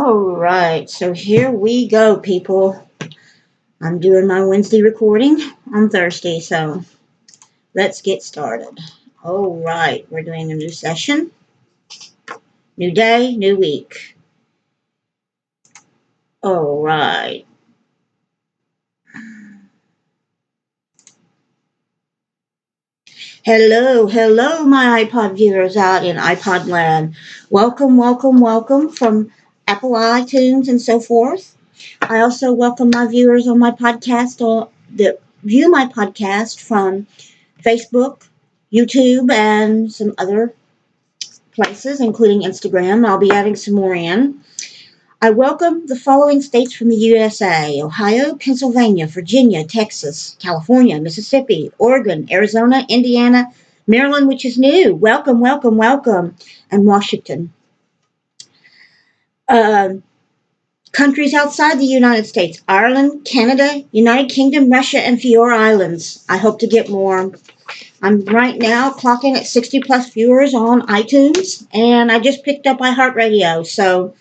All right, so here we go, people. I'm doing my Wednesday recording on Thursday, so let's get started. All right, we're doing a new session, new day, new week. All right. Hello, my iPod viewers out in iPod land. Welcome from Apple iTunes and so forth. I also welcome my viewers on my podcast or that view my podcast from Facebook, YouTube, and some other places, including Instagram. I'll be adding some more in. I welcome the following states from the USA: Ohio, Pennsylvania, Virginia, Texas, California, Mississippi, Oregon, Arizona, Indiana, Maryland, which is new. Welcome, and Washington. Um, Countries outside the United States: Ireland, Canada, United Kingdom, Russia, and Faroe Islands. I hope to get more. I'm right now clocking at 60 plus viewers on iTunes, and I just picked up iHeartRadio. So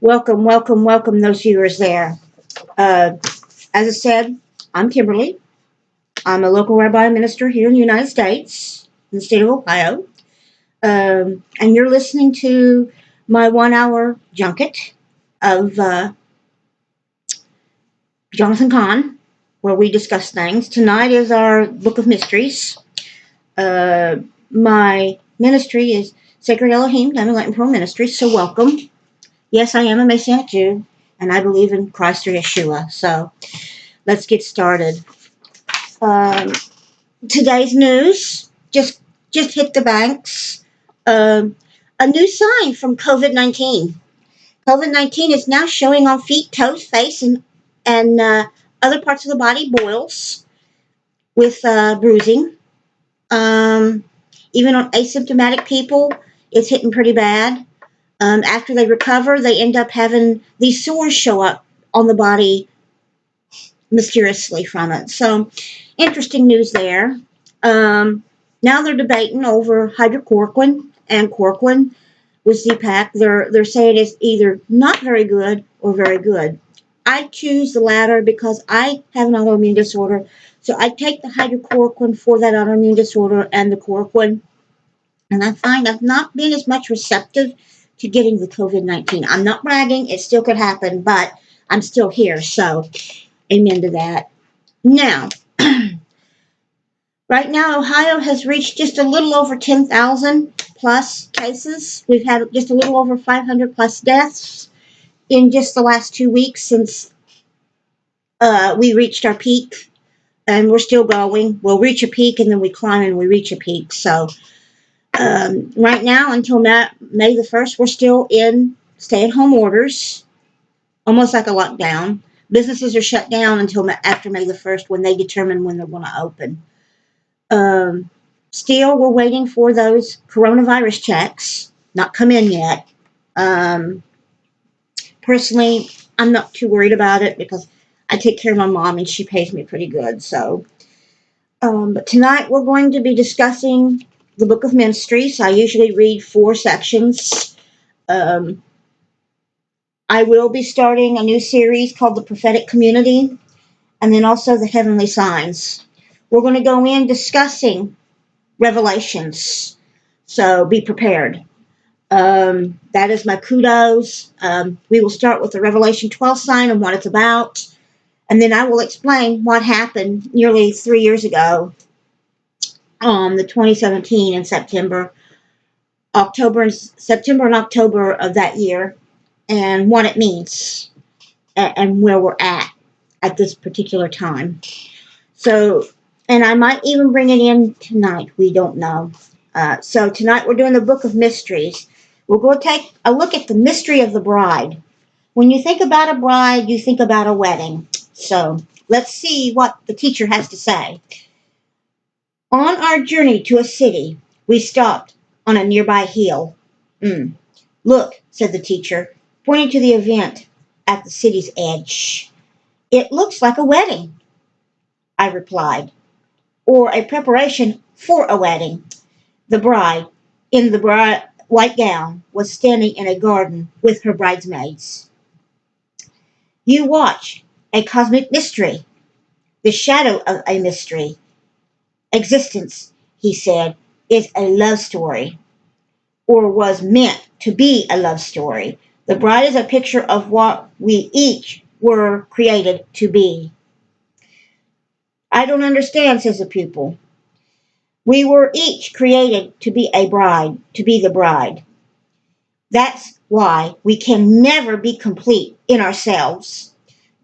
welcome those viewers there. As I said, I'm Kimberly. I'm a local rabbi minister here in the United States, in the state of Ohio. And you're listening to my 1 hour junket of Jonathan Kahn, where we discuss things. Tonight is our Book of Mysteries. My ministry is Sacred Elohim, Lamb and Light and Pearl Ministry, so welcome. Yes, I am a Messianic Jew, and I believe in Christ or Yeshua. So let's get started. Today's news just hit the banks. A new sign from COVID-19. COVID-19 is now showing on feet, toes, face, and other parts of the body boils with bruising. Even on asymptomatic people, it's hitting pretty bad. After they recover, they end up having these sores show up on the body mysteriously from it. So, interesting news there. Now they're debating over hydrochloroquine and chloroquine with Z-Pak. They're saying it's either not very good or very good. I choose the latter because I have an autoimmune disorder. So I take the hydrochloroquine for that autoimmune disorder and the chloroquine. And I find I've not been as much receptive to getting the COVID-19. I'm not bragging. It still could happen, but I'm still here. So amen to that. Now, right now, Ohio has reached just a little over 10,000 plus cases. We've had just a little over 500 plus deaths in just the last 2 weeks since we reached our peak, and we're still going. We'll reach a peak, and then we climb and we reach a peak. So right now, until May the 1st, we're still in stay-at-home orders, almost like a lockdown. Businesses are shut down until after May the 1st when they determine when they're going to open. Still, we're waiting for those coronavirus checks. Not come in yet. Personally, I'm not too worried about it because I take care of my mom and she pays me pretty good. So, but tonight we're going to be discussing the Book of Mysteries. I usually read 4 sections. I will be starting a new series called The Prophetic Community, and then also The Heavenly Signs. We're going to go in discussing Revelations, so be prepared. That is my kudos. We will start with the Revelation 12 sign and what it's about, and then I will explain what happened nearly 3 years ago, the 2017 in September and October of that year, and what it means and where we're at this particular time. So, and I might even bring it in tonight. We don't know. So tonight we're doing the Book of Mysteries. We'll go take a look at the mystery of the bride. When you think about a bride, you think about a wedding. So let's see what the teacher has to say. On our journey to a city, we stopped on a nearby hill. Look, said the teacher, pointing to the event at the city's edge. It looks like a wedding, I replied, or a preparation for a wedding. The bride, in the white gown, was standing in a garden with her bridesmaids. You watch a cosmic mystery, the shadow of a mystery. Existence, he said, is a love story, or was meant to be a love story. The bride is a picture of what we each were created to be. I don't understand, says the pupil. We were each created to be a bride, to be the bride. That's why we can never be complete in ourselves.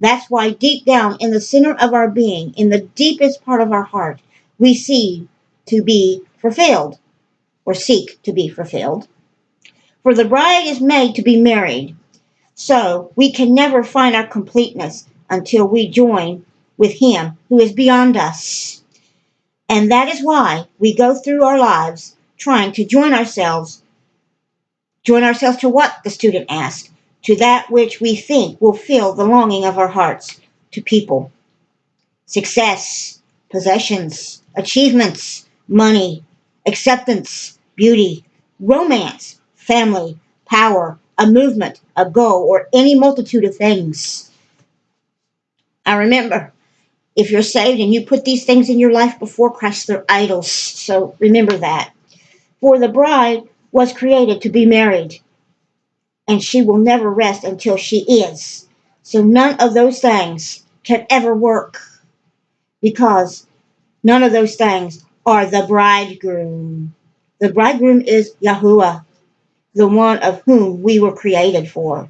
That's why deep down in the center of our being, in the deepest part of our heart, we seek to be fulfilled, or seek to be fulfilled. For the bride is made to be married, so we can never find our completeness until we join with Him who is beyond us. And that is why we go through our lives trying to join ourselves. Join ourselves to what? The student asked. To that which we think will fill the longing of our hearts. To people, success, possessions, achievements, money, acceptance, beauty, romance, family, power, a movement, a goal, or any multitude of things. I remember, if you're saved and you put these things in your life before Christ, they're idols. So remember that. For the bride was created to be married, and she will never rest until she is. So none of those things can ever work, because none of those things are the bridegroom. The bridegroom is Yahuwah, the one of whom we were created for.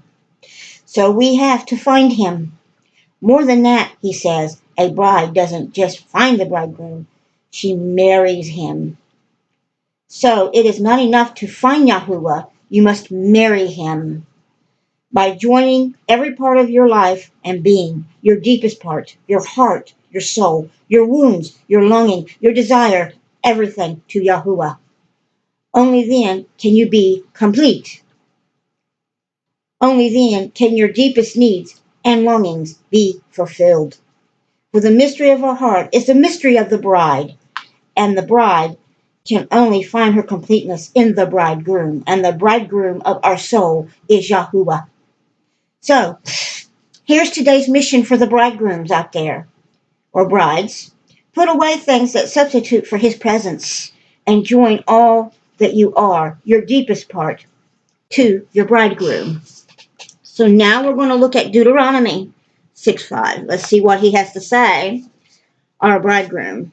So we have to find him. More than that, he says, a bride doesn't just find the bridegroom, she marries him. So it is not enough to find Yahuwah, you must marry him by joining every part of your life and being, your deepest part, your heart, your soul, your wounds, your longing, your desire, everything to Yahuwah. Only then can you be complete. Only then can your deepest needs and longings be fulfilled. For the mystery of our heart is the mystery of the bride, and the bride can only find her completeness in the bridegroom, and the bridegroom of our soul is Yahuwah. So, here's today's mission for the bridegrooms out there, or brides. Put away things that substitute for his presence, and join all that you are, your deepest part, to your bridegroom. So now we're going to look at Deuteronomy 6:5. Let's see what he has to say, our bridegroom.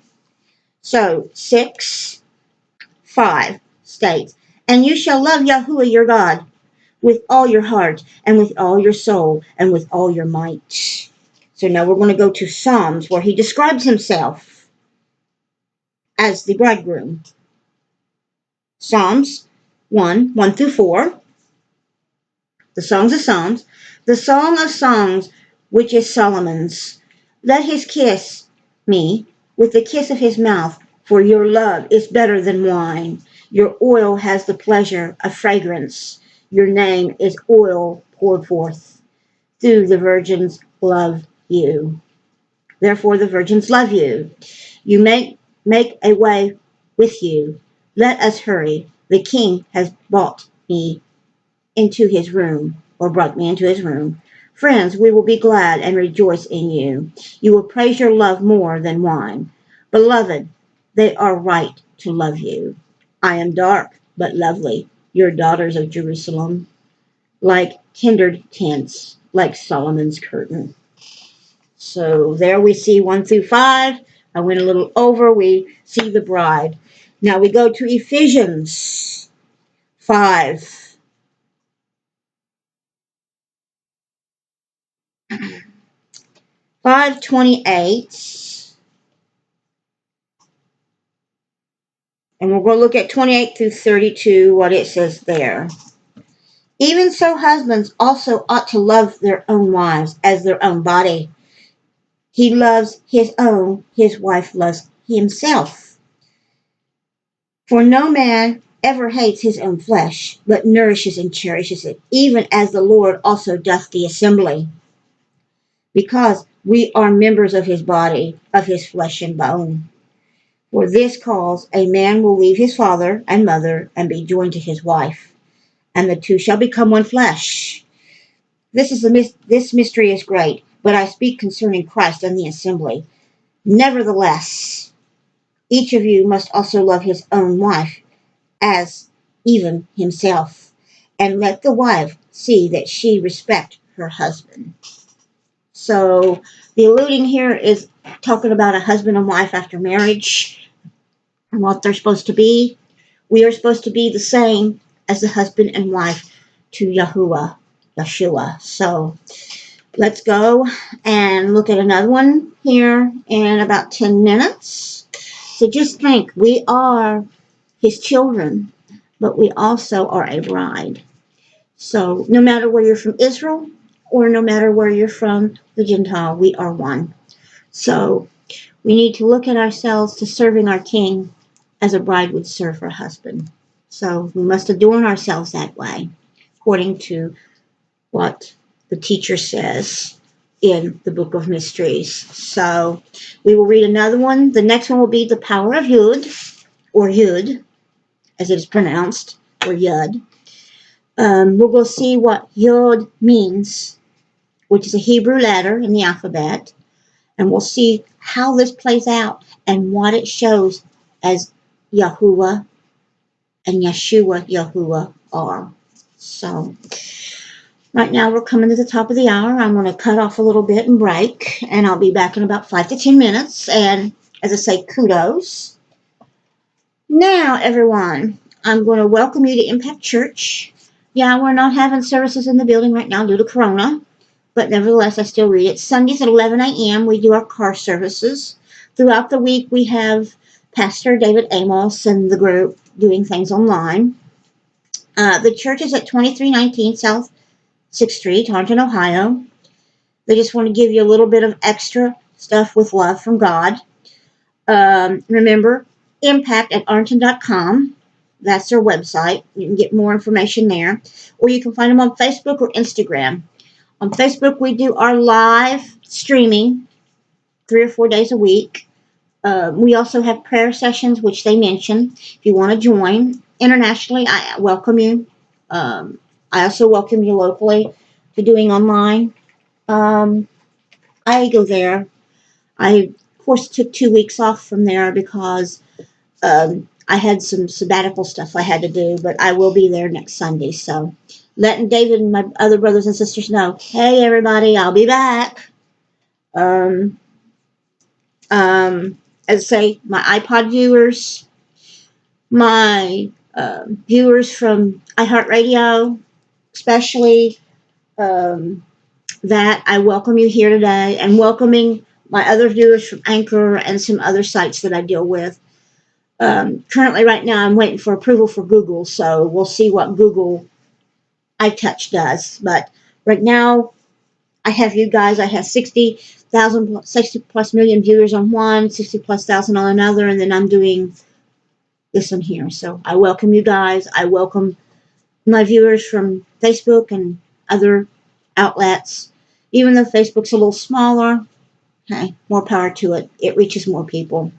So 6:5 states, and you shall love Yahuwah your God with all your heart and with all your soul and with all your might. So now we're going to go to Psalms, where he describes himself as the bridegroom. Psalms 1:1-4. The Songs of Psalms. The Song of Songs, which is Solomon's. Let his kiss me with the kiss of his mouth, for your love is better than wine. Your oil has the pleasure of fragrance. Your name is oil poured forth. Through the virgins love you. Therefore the virgins love you. You make a way with you. Let us hurry. The king has brought me into his room, or brought me into his room. Friends, we will be glad and rejoice in you. You will praise your love more than wine. Beloved, they are right to love you. I am dark, but lovely, your daughters of Jerusalem, like kindred tents, like Solomon's curtain. So there we see 1-5. I went a little over. We see the bride. Now we go to Ephesians 5. 5:28, and we're going to look at 28-32, what it says there. Even so, husbands also ought to love their own wives as their own body. He loves his own, his wife loves himself. For no man ever hates his own flesh, but nourishes and cherishes it, even as the Lord also doth the assembly. Because we are members of his body, of his flesh and bone. For this cause a man will leave his father and mother and be joined to his wife, and the two shall become one flesh. This mystery is great, but I speak concerning Christ and the assembly. Nevertheless, each of you must also love his own wife as even himself, and let the wife see that she respect her husband. So the alluding here is talking about a husband and wife after marriage and what they're supposed to be. We are supposed to be the same as the husband and wife to Yahuwah, Yeshua. So let's go and look at another one here in about 10 minutes. So just think, we are his children, but we also are a bride. So no matter where you're from Israel or no matter where you're from the Gentile, we are one. So we need to look at ourselves to serving our King as a bride would serve her husband. So we must adorn ourselves that way, according to what the teacher says in the Book of Mysteries. So we will read another one. The next one will be the power of Yud, or Yud, as it is pronounced, or Yud. We'll go see what Yod means, which is a Hebrew letter in the alphabet, and we'll see how this plays out and what it shows as Yahuwah and Yeshua Yahuwah are. So right now we're coming to the top of the hour. I'm going to cut off a little bit and break, and I'll be back in about 5 to 10 minutes. And as I say, kudos. Now, everyone, I'm going to welcome you to Impact Church. Yeah, we're not having services in the building right now due to Corona, but nevertheless, I still read it. Sundays at 11 a.m., we do our car services. Throughout the week, we have Pastor David Amos and the group doing things online. The church is at 2319 South 6th Street, Taunton, Ohio. They just want to give you a little bit of extra stuff with love from God. Remember, impact@arlington.com. That's their website. You can get more information there. Or you can find them on Facebook or Instagram. On Facebook, we do our live streaming 3 or 4 days a week. We also have prayer sessions, which they mention. If you want to join internationally, I welcome you. I also welcome you locally to doing online. I go there. I, of course, took 2 weeks off from there because I had some sabbatical stuff I had to do, but I will be there next Sunday. So letting David and my other brothers and sisters know, hey, everybody, I'll be back. Um, as I say, my iPod viewers, my viewers from iHeartRadio, especially, that I welcome you here today, and welcoming my other viewers from Anchor and some other sites that I deal with. Currently, right now, I'm waiting for approval for Google, so we'll see what Google iTouch does. But right now, I have you guys. I have 60 plus million viewers on one, 60 plus thousand on another, and then I'm doing this one here. So I welcome you guys. I welcome my viewers from Facebook and other outlets. Even though Facebook's a little smaller, hey, more power to it. It reaches more people.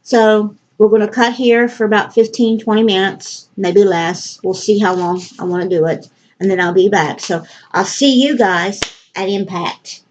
So we're going to cut here for about 15, 20 minutes, maybe less. We'll see how long I want to do it, and then I'll be back. So I'll see you guys at Impact.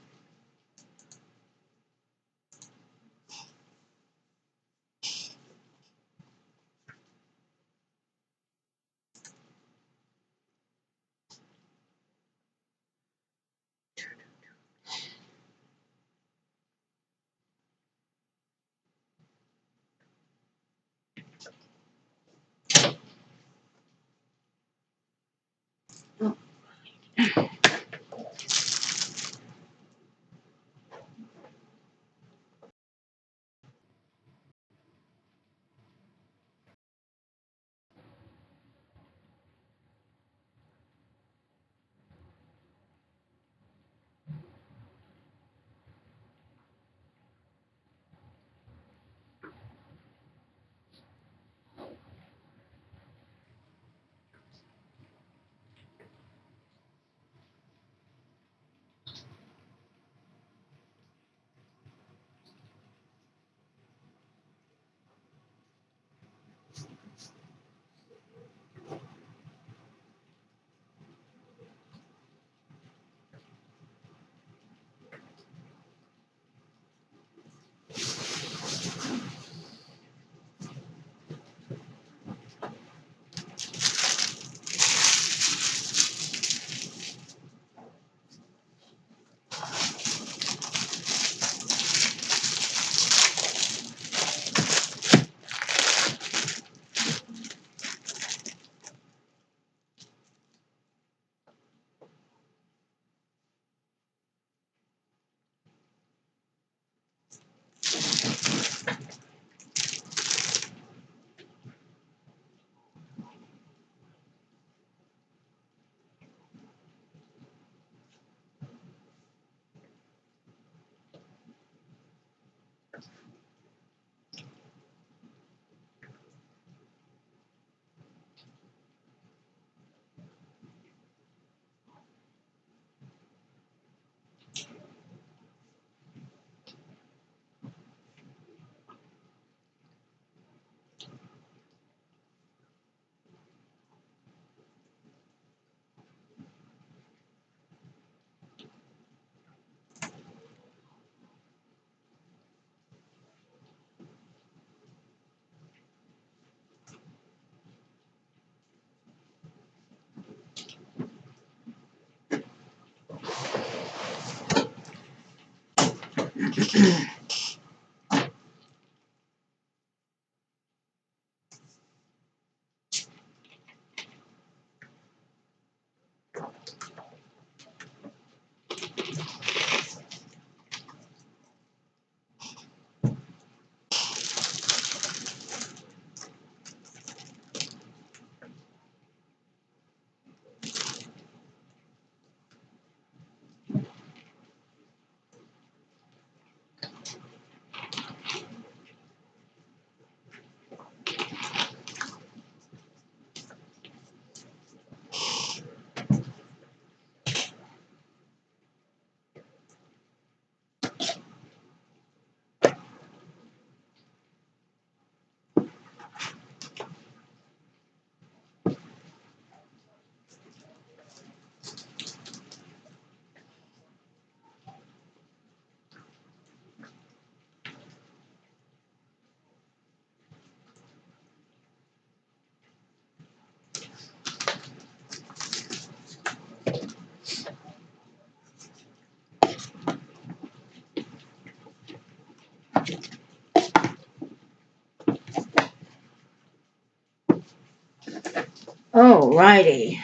Alrighty.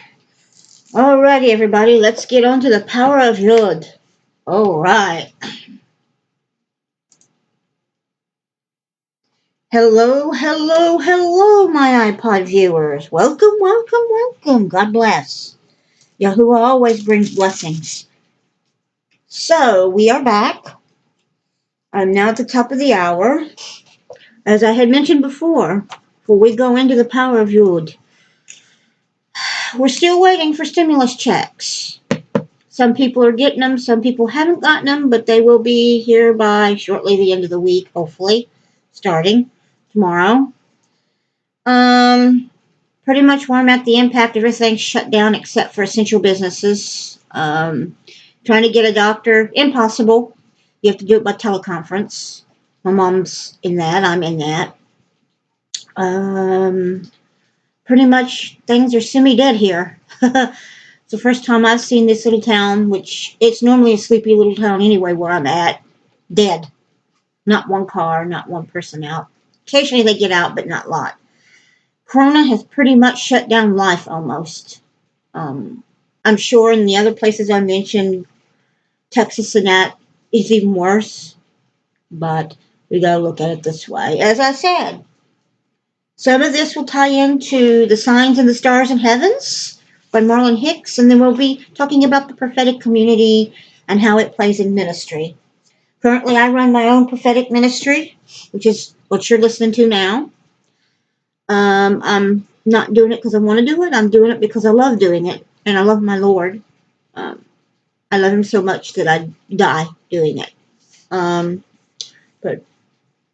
Alrighty, everybody. Let's get on to the power of Yod. Alright. Hello, hello, hello, my iPod viewers. Welcome, welcome, welcome. God bless. Yahuwah always brings blessings. So, we are back. I'm now at the top of the hour. As I had mentioned before we go into the power of Yod, we're still waiting for stimulus checks. Some people are getting them, some people haven't gotten them, but they will be here by shortly the end of the week, hopefully, starting tomorrow. Pretty much where I'm at, the impact, everything's shut down except for essential businesses. Trying to get a doctor, impossible. You have to do it by teleconference. My mom's in that, I'm in that. Pretty much things are semi-dead here. It's the first time I've seen this little town, which it's normally a sleepy little town anyway where I'm at, dead. Not one car, not one person out. Occasionally they get out, but not a lot. Corona has pretty much shut down life almost. I'm sure in the other places I mentioned, Texas and that is even worse. But we gotta look at it this way. As I said, some of this will tie into the signs and the stars and heavens by Marlon Hicks, and then we'll be talking about the prophetic community and how it plays in ministry. Currently, I run my own prophetic ministry, which is what you're listening to now. I'm not doing it because I want to do it. I'm doing it because I love doing it, and I love my Lord. I love Him so much that I'd die doing it. But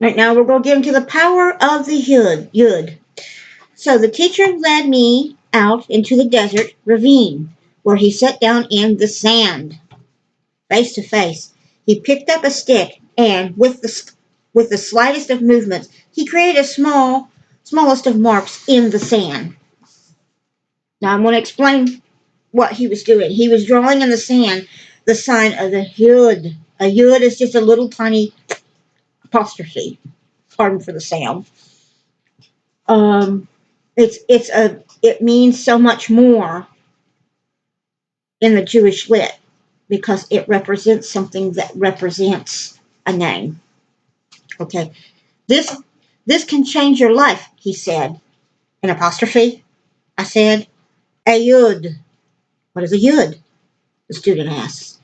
right now, we're going to get into the power of the Yud. So the teacher led me out into the desert ravine, where he sat down in the sand, face to face. He picked up a stick, and with the slightest of movements, he created a smallest of marks in the sand. Now I'm going to explain what he was doing. He was drawing in the sand the sign of the Yud. A Yud is just a little tiny apostrophe. Pardon for the sound. It means so much more in the Jewish lit because it represents something that represents a name. Okay, this can change your life, he said. An apostrophe. I said, a Yud. What is a Yud? The student asks.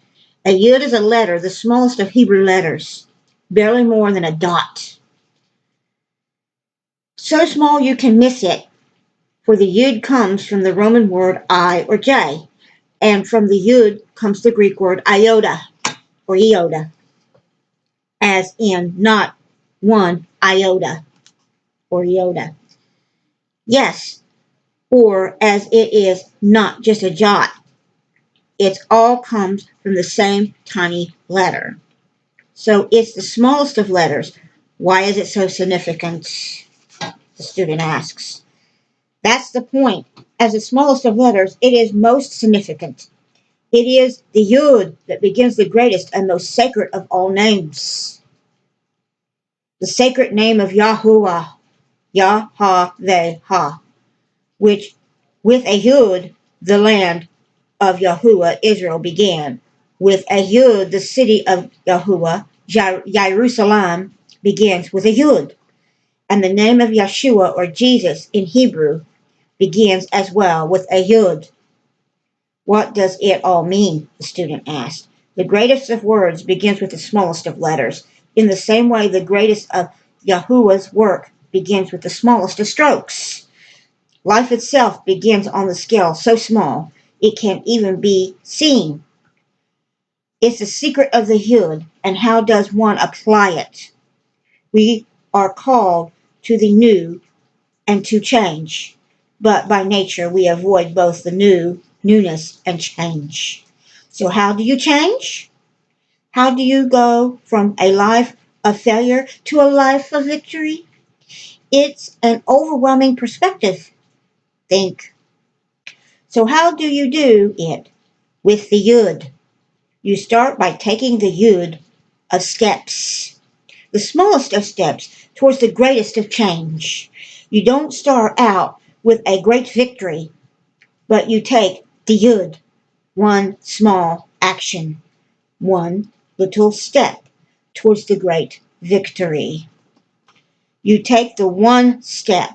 A Yud is a letter, the smallest of Hebrew letters, barely more than a dot. So small you can miss it, for the Yud comes from the Roman word I or J, and from the Yud comes the Greek word iota or iota, as in not one iota or iota. Yes, or as it is not just a jot. It all comes from the same tiny letter. So it's the smallest of letters. Why is it so significant? The student asks. That's the point. As the smallest of letters, it is most significant. It is the Yud that begins the greatest and most sacred of all names. The sacred name of Yahuwah, Yahweh, which with a Yud, the land of Yahuwah, Israel began. With a Yud, the city of Yahuwah, Jerusalem, begins with a Yud. And the name of Yeshua, or Jesus in Hebrew, begins as well with a Yud. What does it all mean? The student asked. The greatest of words begins with the smallest of letters. In the same way, the greatest of Yahuwah's work begins with the smallest of strokes. Life itself begins on the scale so small it can't even be seen. It's the secret of the Yud, and how does one apply it? We are called to the new and to change, but by nature we avoid both the newness, and change. So how do you change? How do you go from a life of failure to a life of victory? It's an overwhelming perspective. Think. So how do you do it? With the Yud. You start by taking the Yud of steps, the smallest of steps towards the greatest of change. You don't start out with a great victory, but you take the Yud, one small action, one little step towards the great victory. You take the one step,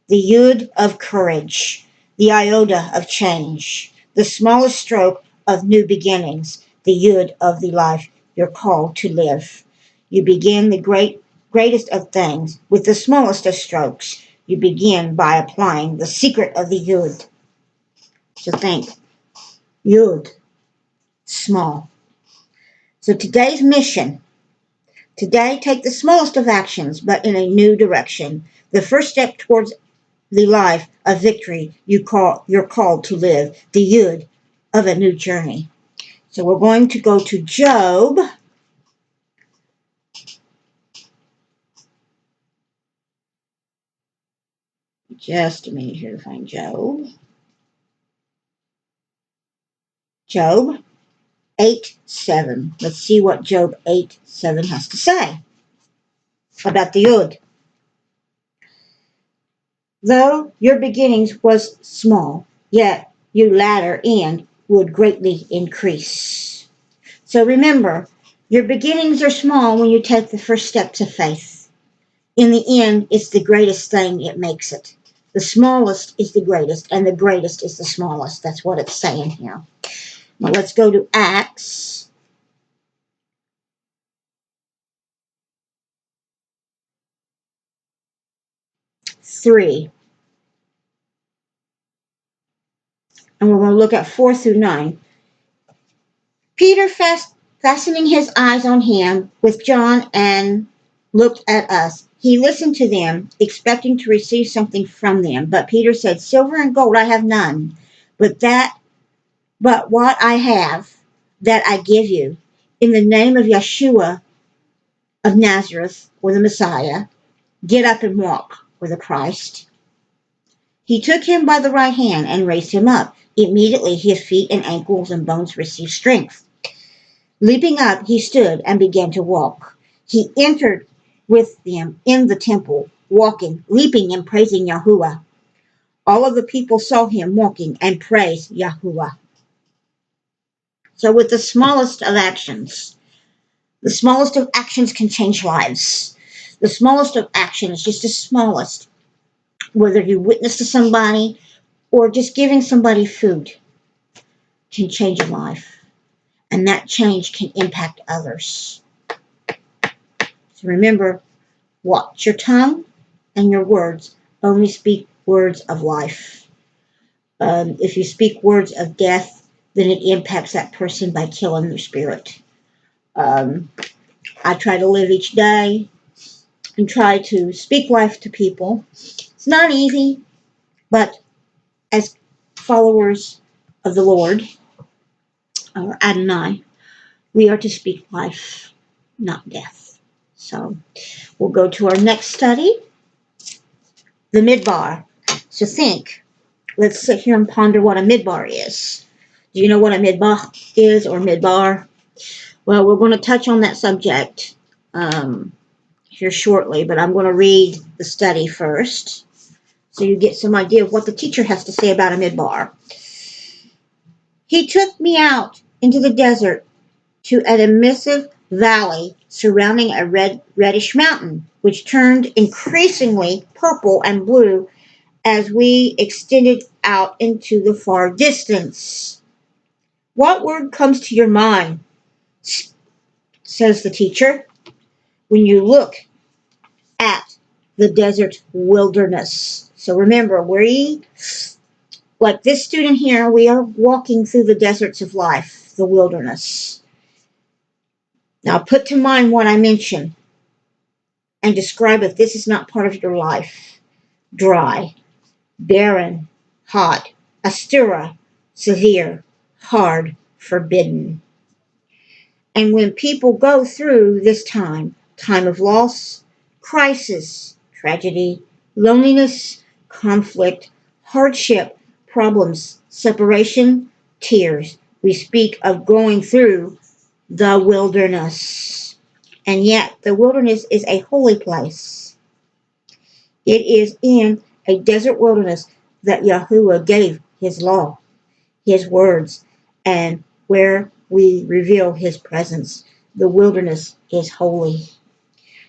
the Yud of courage, the iota of change, the smallest stroke of new beginnings, the Yud of the life you're called to live. You begin the greatest of things with the smallest of strokes. You begin by applying the secret of the Yud. So think, Yud, small. So today's mission, today take the smallest of actions, but in a new direction. The first step towards the life of victory you're called to live, the Yud of a new journey. So we're going to go to Job. Just a minute here to find Job. Job 8:7. Let's see what Job 8:7 has to say about the Yud. Though your beginnings was small, yet your latter end would greatly increase. So remember, your beginnings are small when you take the first steps of faith. In the end, it's the greatest thing it makes it. The smallest is the greatest, and the greatest is the smallest. That's what it's saying here. Now let's go to Acts 3. And we're going to look at 4 through 9. Peter, fastening his eyes on him with John, and looked at us. He listened to them, expecting to receive something from them. But Peter said, Silver and gold I have none, but what I have, that I give you. In the name of Yeshua of Nazareth, or the Messiah, get up and walk, or the Christ. He took him by the right hand and raised him up. Immediately his feet and ankles and bones received strength. Leaping up, he stood and began to walk. He entered with them in the temple, walking, leaping, and praising Yahuwah. All of the people saw him walking and praised Yahuwah. So with the smallest of actions, the smallest of actions can change lives. The smallest of actions, just the smallest, whether you witness to somebody or just giving somebody food, can change a life. And that change can impact others. So remember, watch your tongue and your words. Only speak words of life. If you speak words of death, then it impacts that person by killing their spirit. I try to live each day and try to speak life to people. It's not easy, but as followers of the Lord, or Adonai, we are to speak life, not death. So we'll go to our next study, the midbar. So think, let's sit here and ponder what a midbar is. Do you know what a midbar is, or midbar? Well, we're going to touch on that subject here shortly, but I'm going to read the study first so you get some idea of what the teacher has to say about a midbar. He took me out into the desert to an immense valley surrounding a reddish mountain, which turned increasingly purple and blue as we extended out into the far distance. What word comes to your mind, says the teacher, when you look at the desert wilderness? So remember, like this student here, we are walking through the deserts of life, the wilderness. Now put to mind what I mentioned and describe if this is not part of your life. Dry, barren, hot, austere, severe, hard, forbidden. And when people go through this time of loss, crisis, tragedy, loneliness, conflict, hardship, problems, separation, tears, we speak of going through the wilderness. And yet, the wilderness is a holy place. It is in a desert wilderness that Yahuwah gave his law, his words, and where we reveal his presence. The wilderness is holy.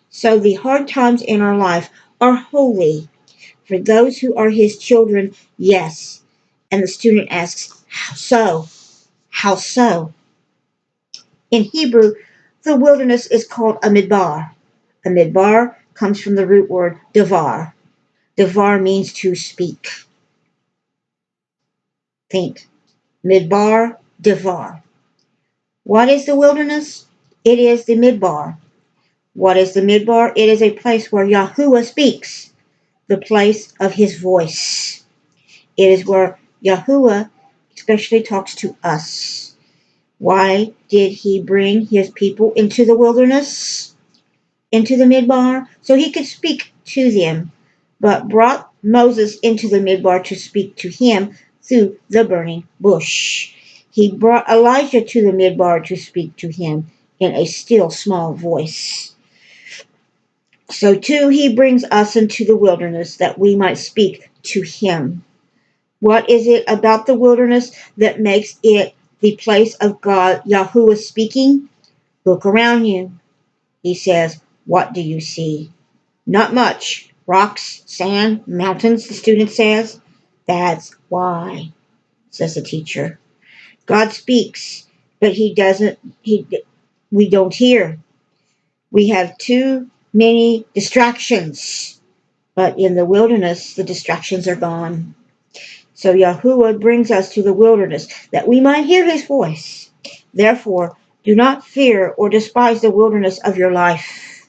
So the hard times in our life are holy. For those who are his children, yes. And the student asks, how so? How so? In Hebrew, the wilderness is called a midbar. A midbar comes from the root word devar. Devar means to speak. Think. Midbar, devar. What is the wilderness? It is the midbar. What is the midbar? It is a place where Yahuwah speaks, the place of his voice. It is where Yahuwah especially talks to us. Why did he bring his people into the wilderness, into the midbar? So he could speak to them, but brought Moses into the midbar to speak to him through the burning bush. He brought Elijah to the midbar to speak to him in a still small voice. So too he brings us into the wilderness that we might speak to him. What is it about the wilderness that makes it the place of God, Yahuwah speaking? Look around you. He says, what do you see? Not much. Rocks, sand, mountains, the student says. That's why, says the teacher. God speaks, but we don't hear. We have too many distractions. But in the wilderness, the distractions are gone. So Yahuwah brings us to the wilderness that we might hear his voice. Therefore, do not fear or despise the wilderness of your life.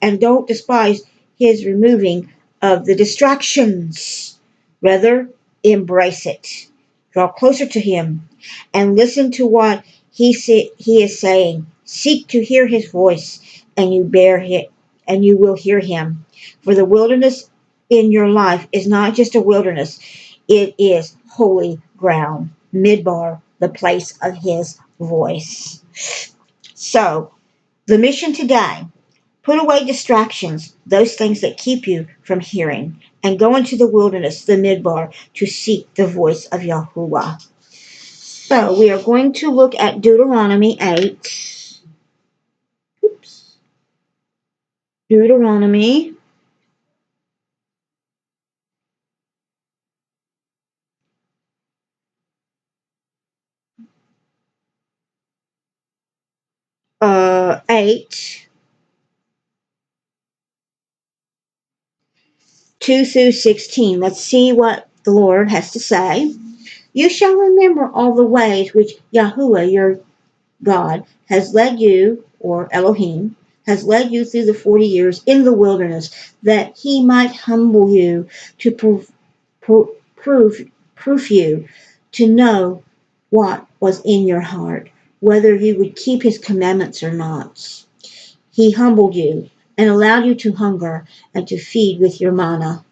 And don't despise his removing of the distractions. Rather, embrace it. Draw closer to him and listen to what he is saying. Seek to hear his voice, and you will hear him. For the wilderness in your life is not just a wilderness, it is holy ground. Midbar, the place of his voice. So, the mission today: put away distractions, those things that keep you from hearing, and go into the wilderness, the midbar, to seek the voice of Yahuwah. So we are going to look at Deuteronomy 8. Oops. Deuteronomy 8, 2 through 16. Let's see what the Lord has to say. You shall remember all the ways which Yahuwah your God has led you, or Elohim, has led you through the 40 years in the wilderness, that he might humble you, to prove you, to know what was in your heart, whether you would keep his commandments or not. He humbled you and allowed you to hunger and to feed with your manna,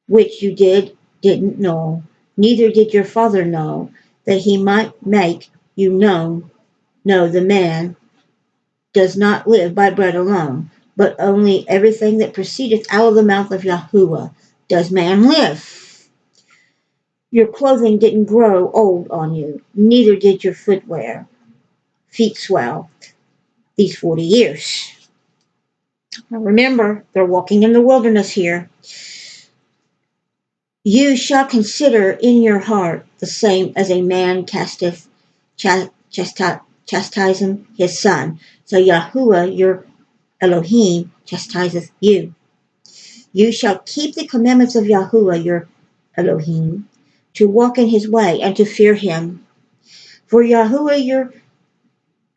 which you didn't know, neither did your father know, that he might make you know the man does not live by bread alone, but only everything that proceedeth out of the mouth of Yahuwah does man live. Your clothing didn't grow old on you, neither did your feet swell these 40 years. Now remember, they're walking in the wilderness here. You shall consider in your heart the same as a man chastising his son. So Yahuwah, your Elohim, chastiseth you. You shall keep the commandments of Yahuwah, your Elohim, to walk in his way and to fear him. For Yahuwah, your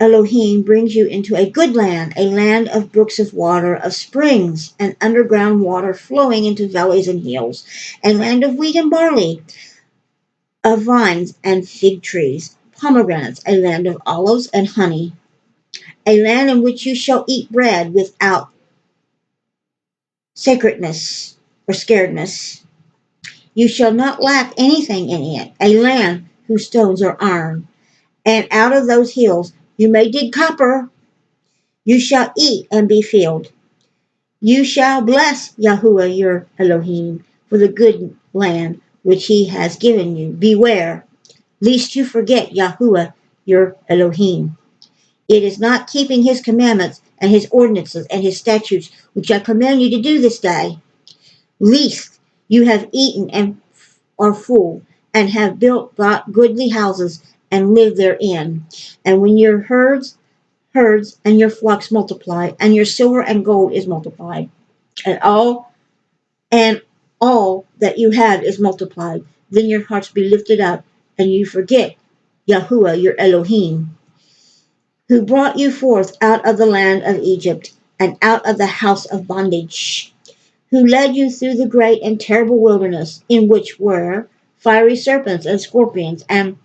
Elohim, brings you into a good land, a land of brooks of water, of springs, and underground water flowing into valleys and hills, a land of wheat and barley, of vines and fig trees, pomegranates, a land of olives and honey, a land in which you shall eat bread without sacredness or scaredness. You shall not lack anything in it, a land whose stones are iron, and out of those hills you may dig copper. You shall eat and be filled. You shall bless Yahuwah your Elohim for the good land which he has given you. Beware, lest you forget Yahuwah your Elohim. It is not keeping his commandments and his ordinances and his statutes which I command you to do this day, lest you have eaten and are full, and have built goodly houses and live therein. And when your herds and your flocks multiply, and your silver and gold is multiplied, and all that you have is multiplied, then your hearts be lifted up, and you forget Yahuwah your Elohim, who brought you forth out of the land of Egypt, and out of the house of bondage, who led you through the great and terrible wilderness, in which were fiery serpents and scorpions, and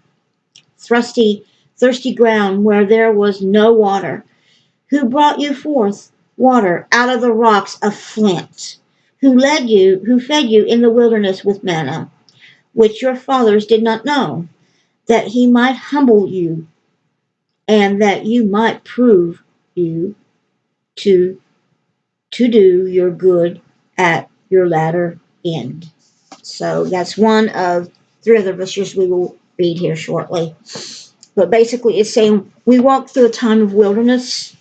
thirsty ground where there was no water, who brought you forth water out of the rocks of flint, who fed you in the wilderness with manna, which your fathers did not know, that he might humble you, and that you might prove you to do your good at your latter end. So that's one of three other verses we will read here shortly. But basically it's saying we walk through a time of wilderness,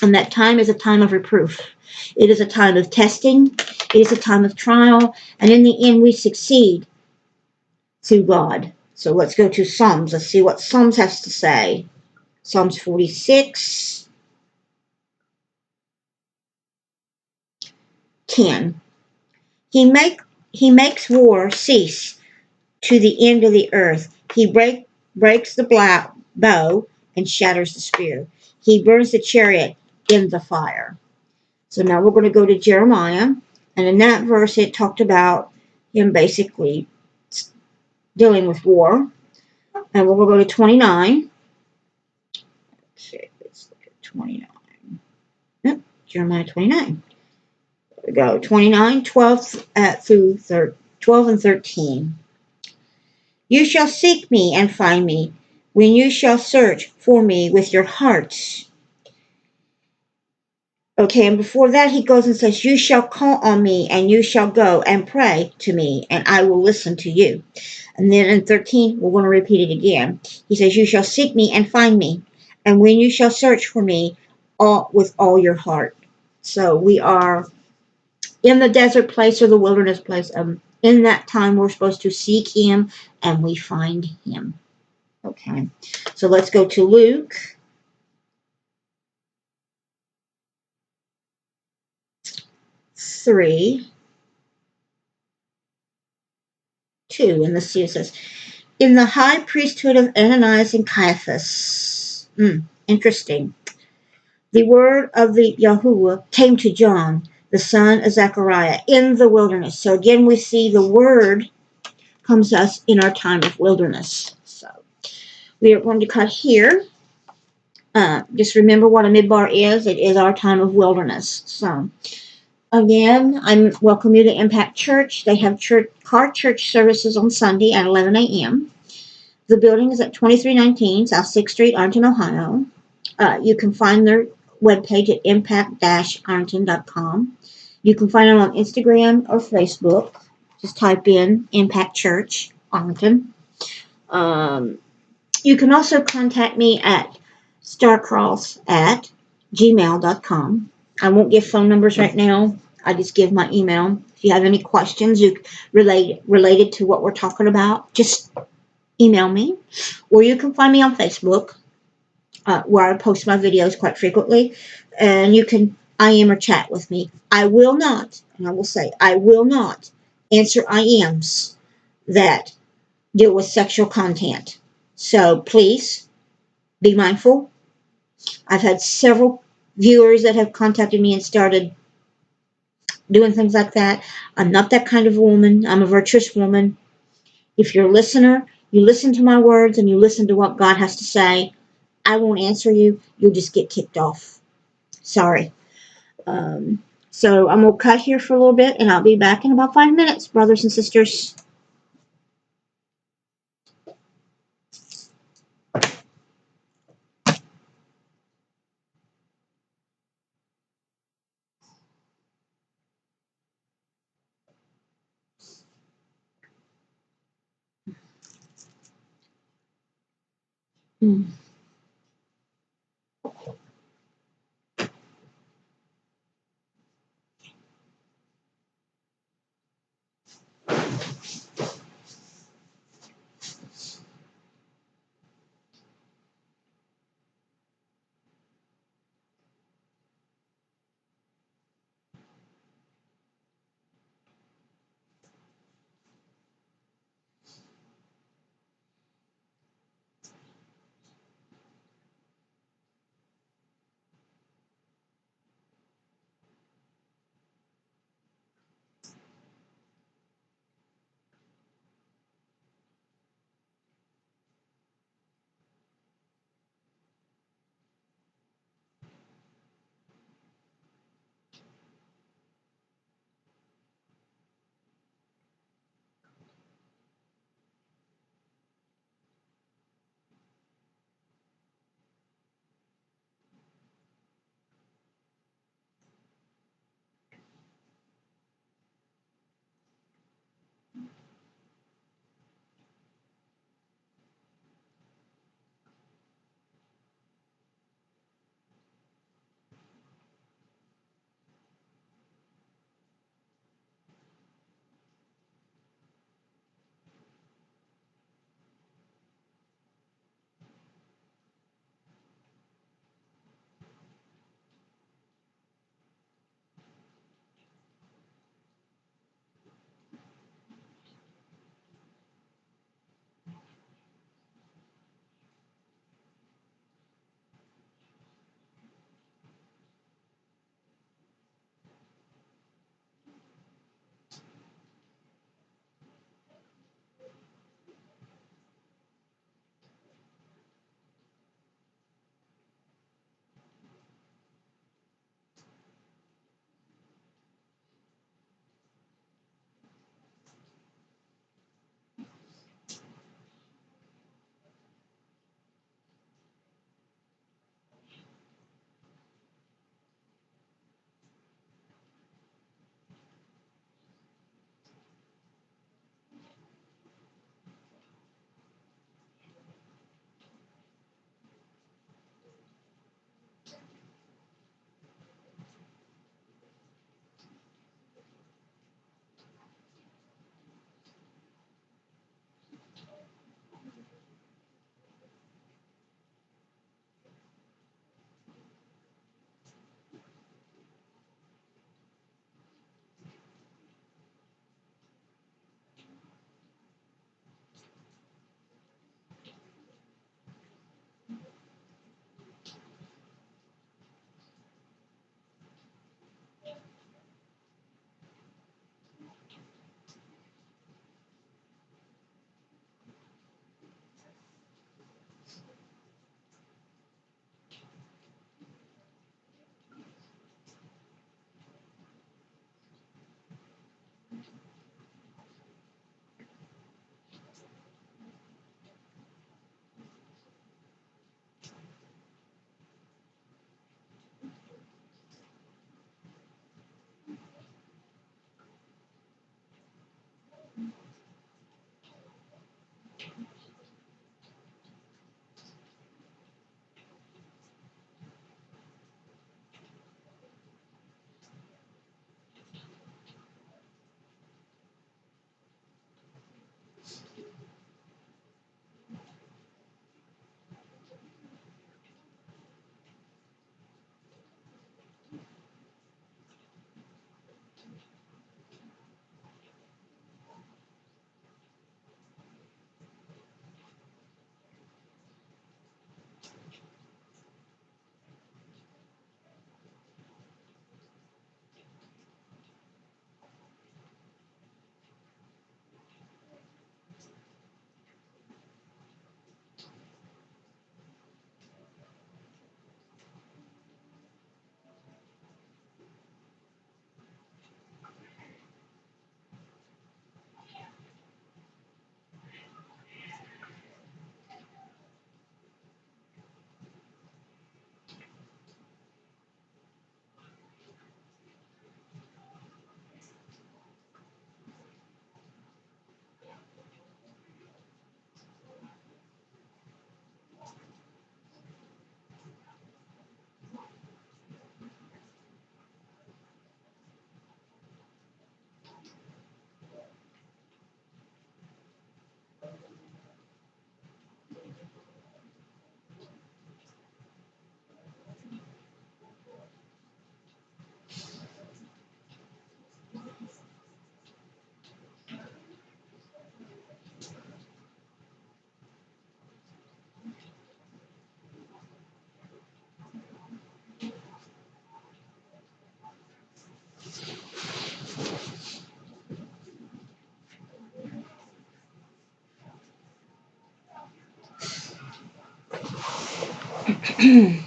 and that time is a time of reproof. It is a time of testing. It is a time of trial. And in the end we succeed through God. So let's go to Psalms. Let's see what Psalms has to say. Psalms 46, 10. He makes war cease to the end of the earth. He breaks the bow and shatters the spear. He burns the chariot in the fire. So now we're going to go to Jeremiah. And in that verse, it talked about him basically dealing with war. And we'll go to 29. Let's look at 29. Yep, Jeremiah 29. There we go. 29, 12 through 12 and 13. You shall seek me and find me when you shall search for me with your hearts. Okay, and before that he goes and says, you shall call on me, and you shall go and pray to me, and I will listen to you. And then in 13, we're going to repeat it again. He says, you shall seek me and find me, and when you shall search for me with all your heart. So we are in the desert place or the wilderness place. In that time, we're supposed to seek him, and we find him. Okay, so let's go to Luke. Three, 2, and the see it says, in the high priesthood of Ananias and Caiaphas. Interesting. The word of the Yahuwah came to John, the son of Zechariah, in the wilderness. So again, we see the word comes to us in our time of wilderness. So we are going to cut here. Just remember what a midbar is. It is our time of wilderness. So again, I welcome you to Impact Church. They have car church services on Sunday at 11 a.m. The building is at 2319 South 6th Street, Arlington, Ohio. You can find their webpage at impact-arlington.com. You can find them on Instagram or Facebook. Just type in Impact Church, Arlington. You can also contact me at starcross@gmail.com. I won't give phone numbers right now. I just give my email. If you have any questions related to what we're talking about, just email me. Or you can find me on Facebook, where I post my videos quite frequently. And you can IM or chat with me. I will not, and I will say, I will not answer IMs that deal with sexual content. So please be mindful. I've had several viewers that have contacted me and started doing things like that. I'm not that kind of woman. I'm a virtuous woman. If you're a listener, you listen to my words and you listen to what God has to say. I won't answer you. You'll just get kicked off. Sorry. So I'm going to cut here for a little bit and I'll be back in about 5 minutes, brothers and sisters. Mm. Hmm.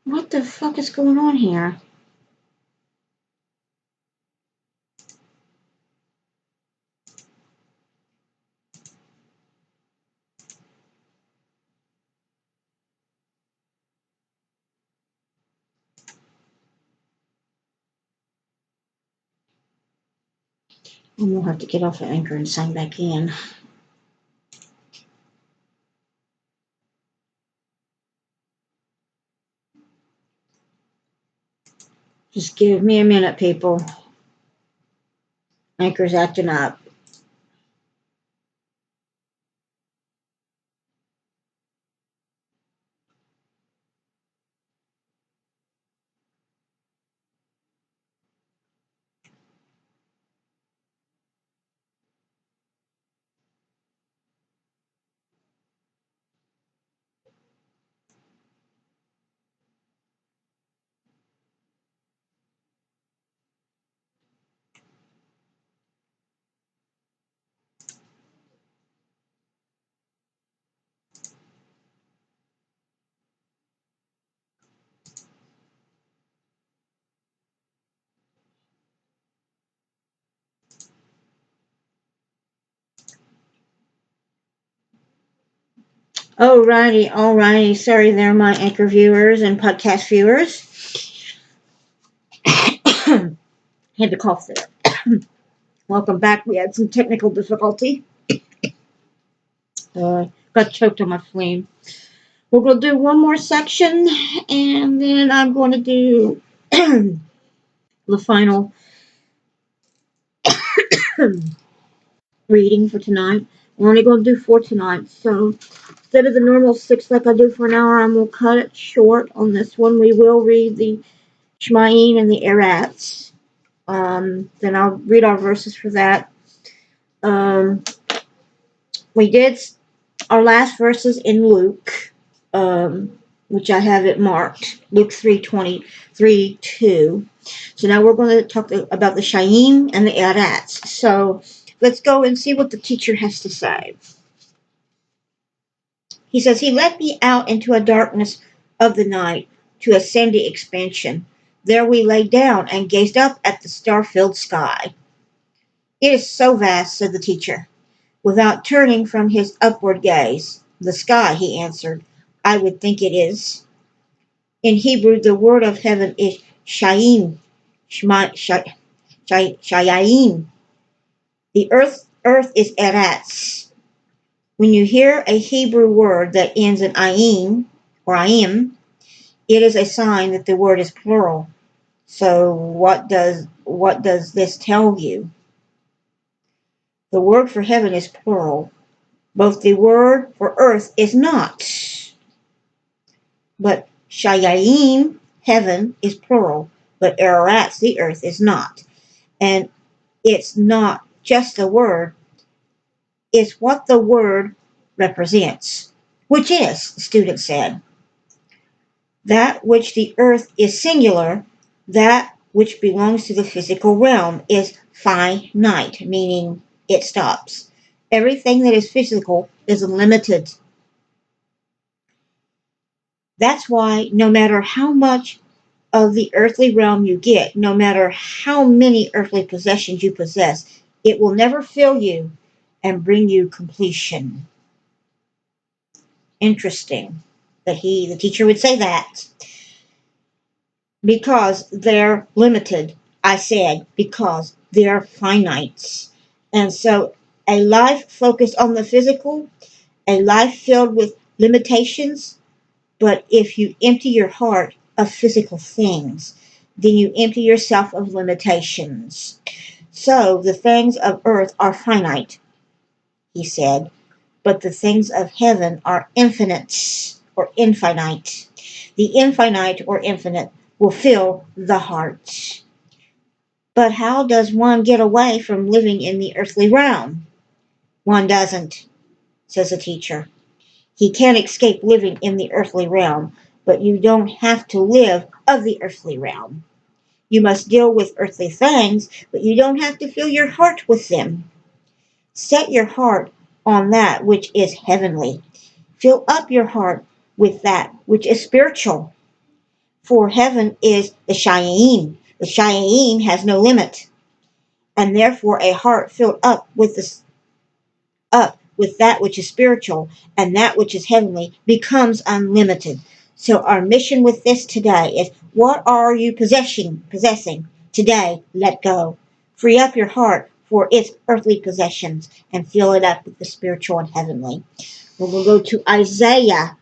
What the fuck is going on here? I'm gonna have to get off of Anchor and sign back in. Just give me a minute, people. Anchor's acting up. Alrighty. Sorry there, my Anchor viewers and podcast viewers. Had to cough there. Welcome back. We had some technical difficulty. Got choked on my flame. We're going to do one more section, and then I'm going to do the final reading for tonight. We're only going to do 4 tonight, so instead of the normal 6 like I do for an hour, I'm going to cut it short on this one. We will read the Shemaim and the Erats. Then I'll read our verses for that. We did our last verses in Luke, which I have it marked, Luke 3:23-2. So now we're going to talk about the Shaim and the Erats. So let's go and see what the teacher has to say. He says, He led me out into a darkness of the night to a sandy expansion. There we lay down and gazed up at the star-filled sky. It is so vast, said the teacher, without turning from his upward gaze. The sky, he answered. I would think it is. In Hebrew, the word of heaven is Shaim. Shayim. The earth is Eretz. When you hear a Hebrew word that ends in ayin or ayim, it is a sign that the word is plural. So what does this tell you? The word for heaven is plural. Both the word for earth is not. But Shayim, heaven, is plural. But Eretz, the earth, is not. And it's not just a word. is what the word represents, which is, the student said, that which the earth is singular, that which belongs to the physical realm is finite, meaning it stops. Everything that is physical is limited. That's why no matter how much of the earthly realm you get, no matter how many earthly possessions you possess, it will never fill you and bring you completion. Interesting that the teacher would say that. Because they're limited, I said, because they're finite. And so a life focused on the physical, a life filled with limitations, but if you empty your heart of physical things, then you empty yourself of limitations. So the things of earth are finite, he said, but the things of heaven are infinite or infinite. The infinite or infinite will fill the heart. But how does one get away from living in the earthly realm? One doesn't, says the teacher. He can't escape living in the earthly realm, but you don't have to live of the earthly realm. You must deal with earthly things, but you don't have to fill your heart with them. Set your heart on that which is heavenly. Fill up your heart with that which is spiritual. For heaven is the Shayaim. The Shayaim has no limit, and therefore a heart filled up with that which is spiritual and that which is heavenly becomes unlimited. So our mission with this today is, what are you possessing today? Let go. Free up your heart for its earthly possessions and fill it up with the spiritual and heavenly. We'll go to Isaiah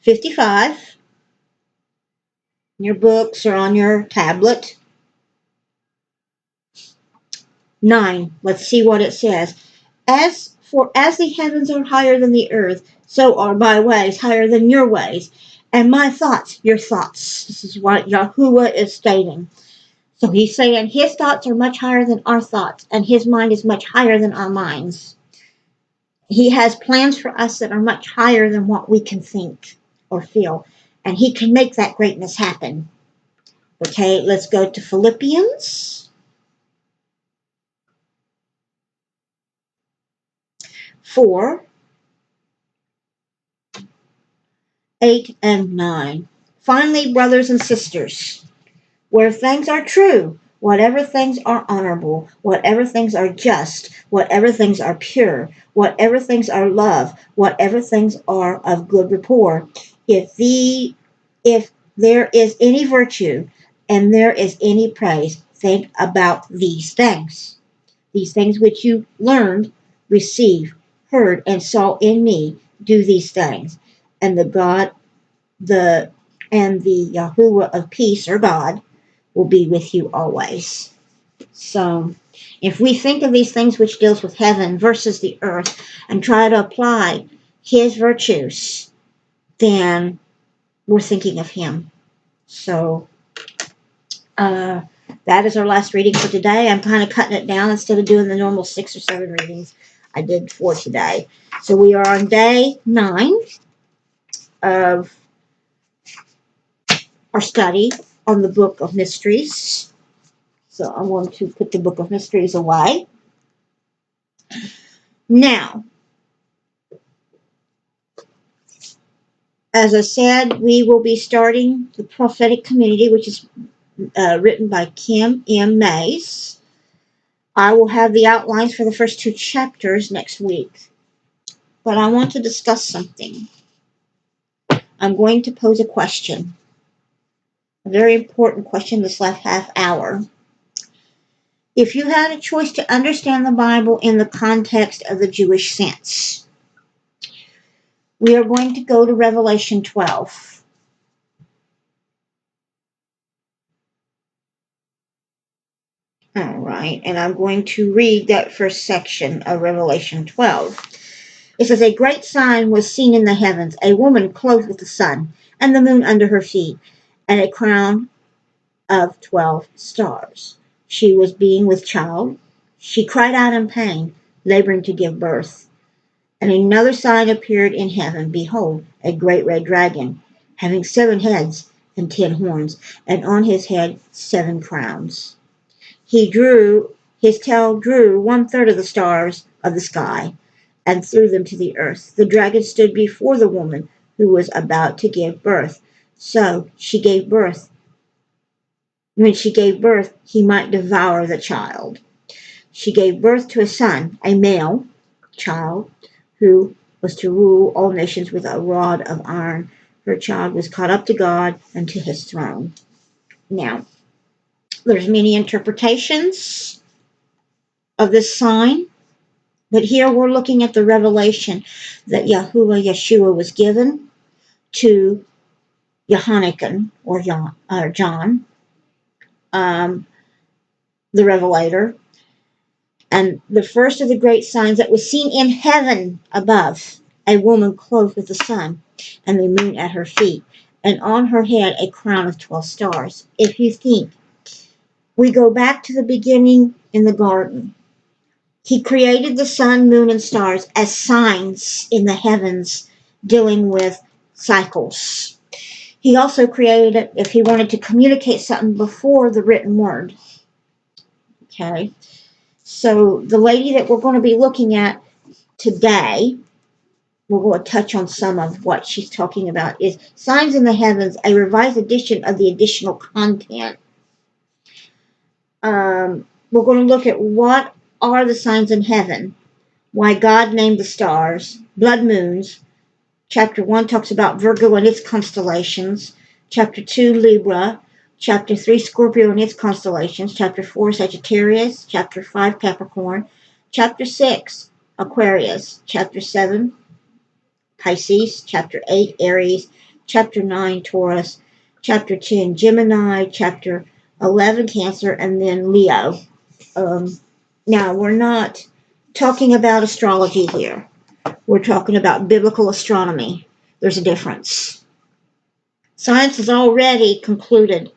55. Your books are on your tablet. 9. Let's see what it says. As the heavens are higher than the earth, so are my ways higher than your ways, and my thoughts your thoughts. This is what Yahuwah is stating. So he's saying his thoughts are much higher than our thoughts, and his mind is much higher than our minds. He has plans for us that are much higher than what we can think or feel, and he can make that greatness happen. Okay, let's go to Philippians 4, 8, and 9. Finally, brothers and sisters, where things are true, whatever things are honorable, whatever things are just, whatever things are pure, whatever things are love, whatever things are of good rapport, if there is any virtue and there is any praise, think about these things. These things which you learned, received, heard, and saw in me, do these things. And the Yahuwah of peace, or God, will be with you always. So if we think of these things which deals with heaven versus the earth and try to apply his virtues, then we're thinking of him. So that is our last reading for today. I'm kind of cutting it down. Instead of doing the normal 6 or 7 readings, I did 4 today. So we are on day 9 of our study on the Book of Mysteries. So I'm going to put the Book of Mysteries away. Now, as I said, we will be starting the Prophetic Community, which is written by Kim M. Mays. I will have the outlines for the first 2 chapters next week. But I want to discuss something. I'm going to pose a question. A very important question this last half hour. If you had a choice to understand the Bible in the context of the Jewish sense, we are going to go to Revelation 12. All right, and I'm going to read that first section of Revelation 12. It says, a great sign was seen in the heavens, a woman clothed with the sun, and the moon under her feet, and a crown of 12 stars. She was being with child. She cried out in pain, laboring to give birth. And another sign appeared in heaven. Behold, a great red dragon, having 7 heads and 10 horns, and on his head 7 crowns. His tail drew 1/3 of the stars of the sky, and threw them to the earth. The dragon stood before the woman who was about to give birth. So she gave birth. When she gave birth, he might devour the child. She gave birth to a son, a male child, who was to rule all nations with a rod of iron. Her child was caught up to God and to his throne. Now, there's many interpretations of this sign, but here we're looking at the revelation that Yeshua was given to Yohanan or John, the Revelator. And the first of the great signs that was seen in heaven above, a woman clothed with the sun and the moon at her feet, and on her head a crown of 12 stars. If you think, we go back to the beginning in the garden. He created the sun, moon, and stars as signs in the heavens dealing with cycles. He also created it if he wanted to communicate something before the written word. Okay. So the lady that we're going to be looking at today, we're going to touch on some of what she's talking about, is Signs in the Heavens, a revised edition of the additional content. We're going to look at what are the signs in heaven, why God named the stars, blood moons. Chapter 1 talks about Virgo and its constellations. Chapter 2, Libra. Chapter 3, Scorpio and its constellations. Chapter 4, Sagittarius. Chapter 5, Capricorn. Chapter 6, Aquarius. Chapter 7, Pisces. Chapter 8, Aries. Chapter 9, Taurus. Chapter 10, Gemini. Chapter 11, Cancer. And then Leo. Now, we're not talking about astrology here. We're talking about biblical astronomy. There's a difference. Science has already concluded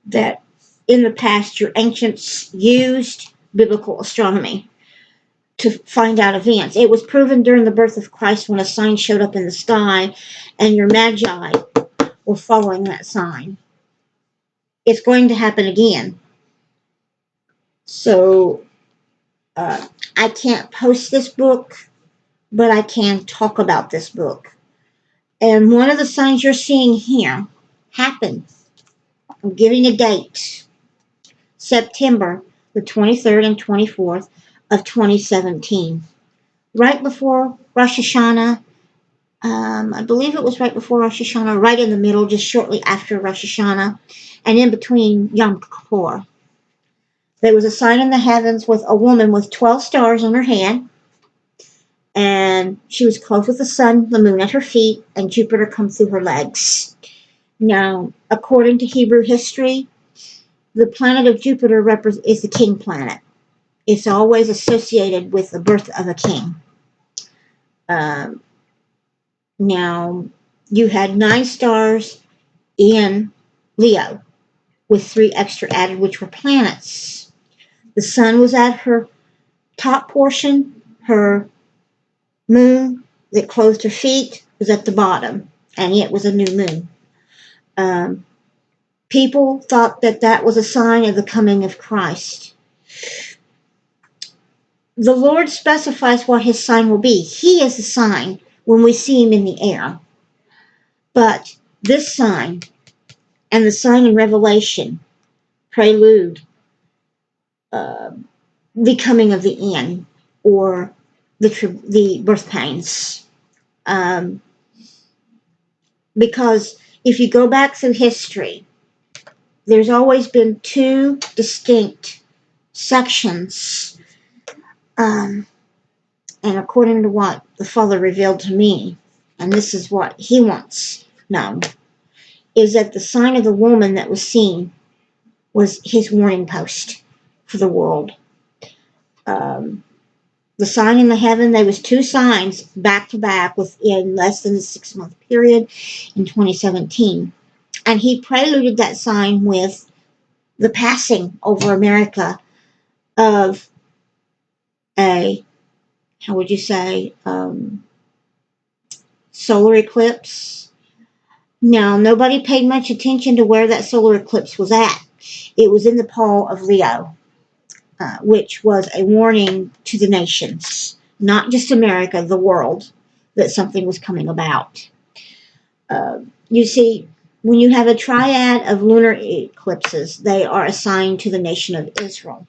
that in the past your ancients used biblical astronomy to find out events. It was proven during the birth of Christ when a sign showed up in the sky and your magi were following that sign. It's going to happen again. So I can't post this book, but I can talk about this book. And one of the signs you're seeing here happened. I'm giving a date. September the 23rd and 24th of 2017. Right before Rosh Hashanah. I believe it was right before Rosh Hashanah, right in the middle, just shortly after Rosh Hashanah, and in between Yom Kippur. There was a sign in the heavens with a woman with 12 stars on her head, and she was clothed with the sun, the moon at her feet, and Jupiter come through her legs. Now, according to Hebrew history, the planet of Jupiter is the king planet. It's always associated with the birth of a king. Now, you had 9 stars in Leo, with 3 extra added, which were planets. The sun was at her top portion. Her moon that clothed her feet was at the bottom, and it was a new moon. People thought that that was a sign of the coming of Christ. The Lord specifies what his sign will be. He is the sign when we see him in the air. But this sign and the sign in Revelation prelude the coming of the end, or the birth pains. Because if you go back through history, there's always been 2 distinct sections. And according to what the Father revealed to me, and this is what he wants known, is that the sign of the woman that was seen was his warning post for the world. The sign in the heaven, there was 2 signs back to back within less than a 6-month period in 2017. And he preluded that sign with the passing over America of a, how would you say, solar eclipse. Now, nobody paid much attention to where that solar eclipse was at. It was in the pole of Leo, which was a warning to the nations, not just America, the world, that something was coming about. You see, when you have a triad of lunar eclipses, they are assigned to the nation of Israel.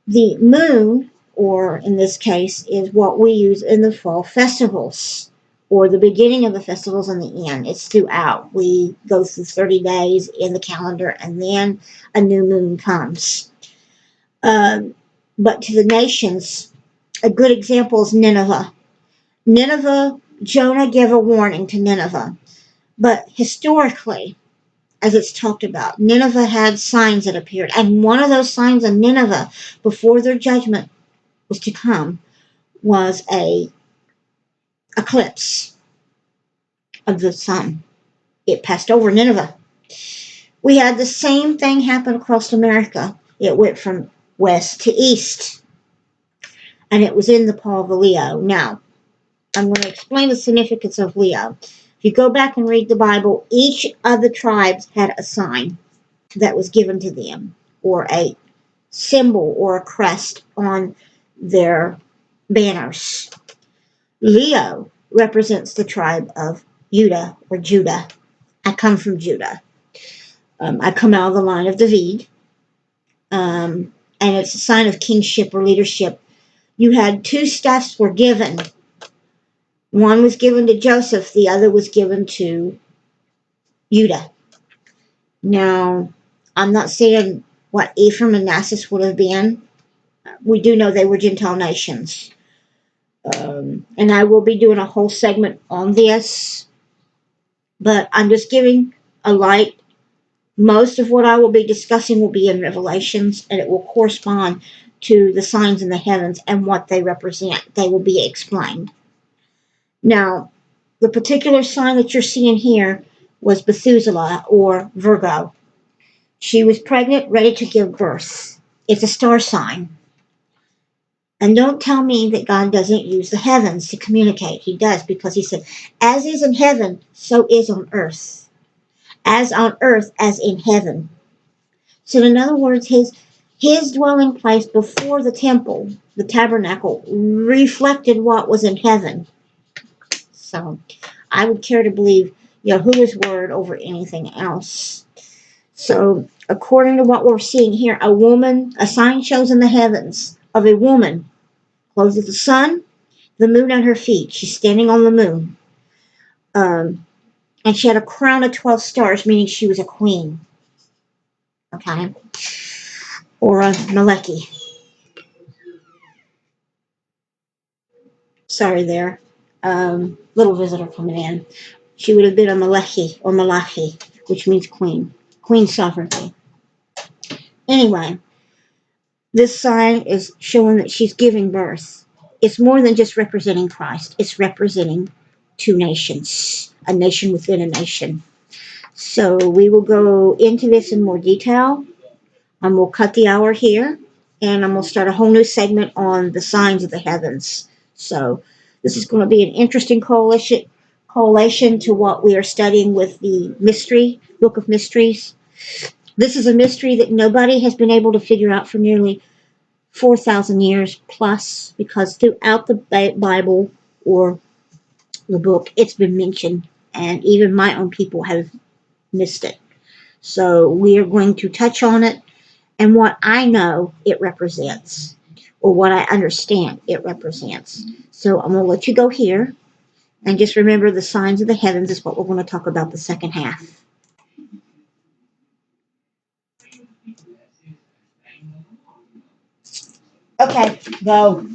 The moon, or in this case, is what we use in the fall festivals, or the beginning of the festivals and the end. It's throughout. We go through 30 days in the calendar, and then a new moon comes. But to the nations, a good example is Nineveh. Nineveh, Jonah gave a warning to Nineveh. But historically, as it's talked about, Nineveh had signs that appeared. And one of those signs of Nineveh, before their judgment was to come, was a eclipse of the sun. It passed over Nineveh. We had the same thing happen across America. It went from west to east, and it was in the pole of Leo. Now, I'm going to explain the significance of Leo. If you go back and read the Bible, each of the tribes had a sign that was given to them, or a symbol or a crest on their banners. Leo represents the tribe of Judah, or Judah. I come from Judah. I come out of the line of David, and it's a sign of kingship or leadership. You had two staffs were given. One was given to Joseph, the other was given to Judah. Now, I'm not saying what Ephraim and Manasseh would have been. We do know they were Gentile nations. And I will be doing a whole segment on this, but I'm just giving a light. Most of what I will be discussing will be in Revelations, and it will correspond to the signs in the heavens and what they represent. They will be explained. Now, the particular sign that you're seeing here was Methuselah, or Virgo. She was pregnant, ready to give birth. It's a star sign. And don't tell me that God doesn't use the heavens to communicate. He does, because he said, as is in heaven, so is on earth. As on earth, as in heaven. So in other words, his dwelling place before the temple, the tabernacle, reflected what was in heaven. So I would care to believe Yahuwah's word over anything else. So according to what we're seeing here, a sign shows in the heavens of a woman clothed with the sun, the moon at her feet. She's standing on the moon. And she had a crown of 12 stars, meaning she was a queen. Okay? Or a Maleki. Sorry there. Little visitor coming in. She would have been a Maleki or Malachi, which means queen. Queen sovereignty. Anyway, this sign is showing that she's giving birth. It's more than just representing Christ. It's representing two nations, a nation within a nation. So we will go into this in more detail. We'll cut the hour here, and I'm going to start a whole new segment on the signs of the heavens. So this is going to be an interesting correlation to what we are studying with the mystery, Book of Mysteries. This is a mystery that nobody has been able to figure out for nearly 4,000 years plus, because throughout the Bible or the book, it's been mentioned, and even my own people have missed it. So we are going to touch on it and what I know it represents, or what I understand it represents. So I'm going to let you go here, and just remember the signs of the heavens is what we're going to talk about the second half. Okay, go.